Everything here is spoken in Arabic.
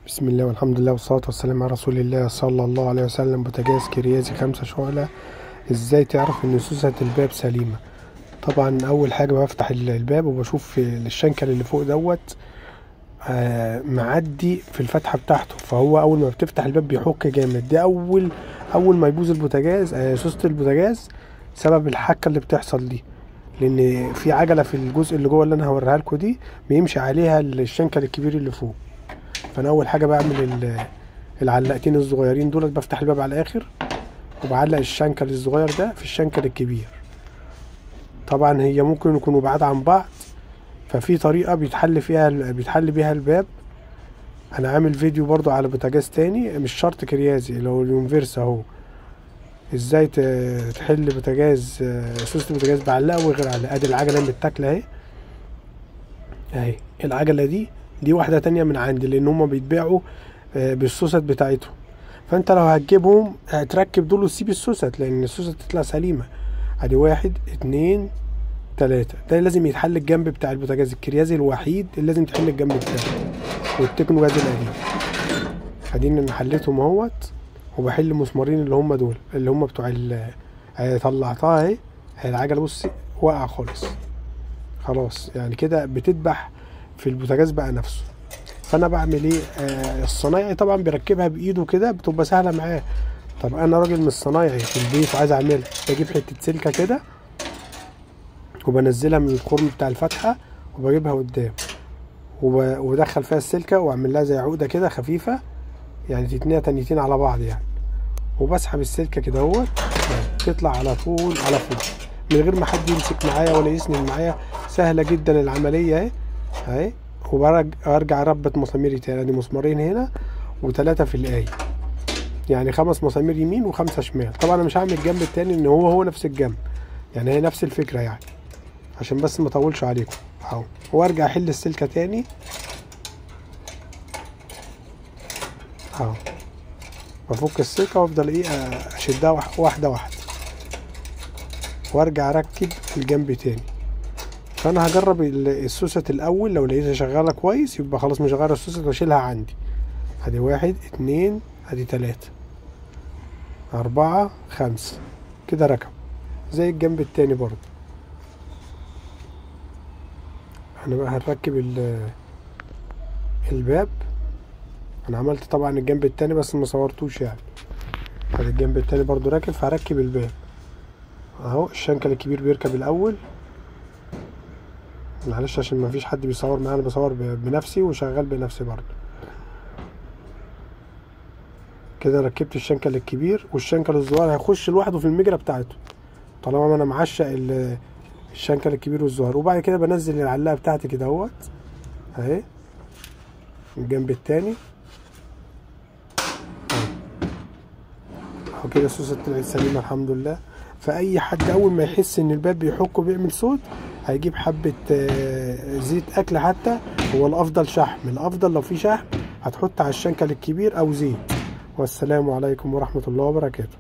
بسم الله والحمد لله والصلاة والسلام على رسول الله صلى الله عليه وسلم. بوتاجاز كريازي 5 شعلة. ازاي تعرف ان سوسة الباب سليمة؟ طبعا اول حاجة بفتح الباب وبشوف الشنكل اللي فوق دوت معدي في الفتحة بتاعته، فهو اول ما بتفتح الباب بيحك جامد. دي اول ما يبوظ البوتاجاز سوسة البوتاجاز سبب الحكة اللي بتحصل دي، لان في عجلة في الجزء اللي جوه اللي انا هوريها لكم دي بيمشي عليها الشنكل الكبير اللي فوق. فانا اول حاجه بعمل العلقتين الصغيرين دول، بفتح الباب على الاخر وبعلق الشنكل الصغير ده في الشنكل الكبير. طبعا هي ممكن يكونوا بعاد عن بعض، ففي طريقه بيتحل بيها الباب. انا عامل فيديو برضو على بوتاجاز تاني مش شرط كريازي، اللي هو اليونفيرس اهو، ازاي تحل بوتاجاز سوسة البوتاجاز بعلقه وغير علقه. ادي العجله متاكله اهي العجله دي واحدة تانية من عندي، لان هما بيتباعوا بالسوست بتاعتهم. فانت لو هتجيبهم هتركب دول وتسيب السوست، لان السوست تطلع سليمة. ادي 1 2 3. ده لازم يتحل الجنب بتاع البوتاجاز الكريازي الوحيد اللي لازم تحل الجنب بتاعه، والتكنو جاز القديم. اديني انا حليتهم اهوت، وبحل مسمارين اللي هما دول اللي هما بتوع طلعتها اهي العجلة بصي واقعة خلاص يعني كده بتدبح في البوتاجاز بقى نفسه. فانا بعمل ايه؟ الصنايعي طبعا بيركبها بايده كده بتبقى سهله معاه. طب انا راجل مش صنايعي في البيت وعايز اعملها، بجيب حته سلكه كده وبنزلها من الخرم بتاع الفتحه وبجيبها قدام وبدخل فيها السلكه واعمل لها زي عقده كده خفيفه، يعني تتنيها تنيتين على بعض يعني، وبسحب السلكه كده اهوت تطلع على طول من غير ما حد يمسك معايا ولا يسند معايا. سهله جدا العمليه اهي. وارجع اربط مساميري تاني. ادي مسمارين هنا و3 في الآية، يعني 5 مسامير يمين و5 شمال. طبعا انا مش هعمل الجنب التاني ان هو نفس الجنب، يعني هي نفس الفكره يعني، عشان بس ما اطولش عليكم اهو. وارجع احل السلكه تاني اهو، بفك السلكه وافضل اشدها واحده واحده، وارجع اركب الجنب تاني. فانا هجرب السوسة الاول، لو لقيتها شغاله كويس يبقى خلاص مش هغير السوسة واشيلها عندي. ادي 1 2 ادي 3 4 5 كده ركب زي الجنب التاني برضه. احنا بقى هنركب الباب. انا عملت طبعا الجنب التاني بس ما صورتوش يعني. ادي الجنب التاني برضه راكب، فهركب الباب اهو. الشنكل الكبير بيركب الاول، معلش عشان ما فيش حد بيصور معايا، انا بصور بنفسي وشغال بنفسي برضه. كده ركبت الشنكل الكبير، والشنكل الصغير هيخش لوحده في المجرى بتاعته طالما انا معشق الشنكل الكبير والصغير. وبعد كده بنزل العلاقه بتاعتي كده اهوت اهي الجنب التاني اهو كده. السوسه طلعت سليمه الحمد لله. فاي حد اول ما يحس ان الباب بيحك وبيعمل صوت هيجيب حبه زيت اكل، حتى هو الافضل شحم. الافضل لو في شحم هتحط على الشنكل الكبير او زيت. والسلام عليكم ورحمه الله وبركاته.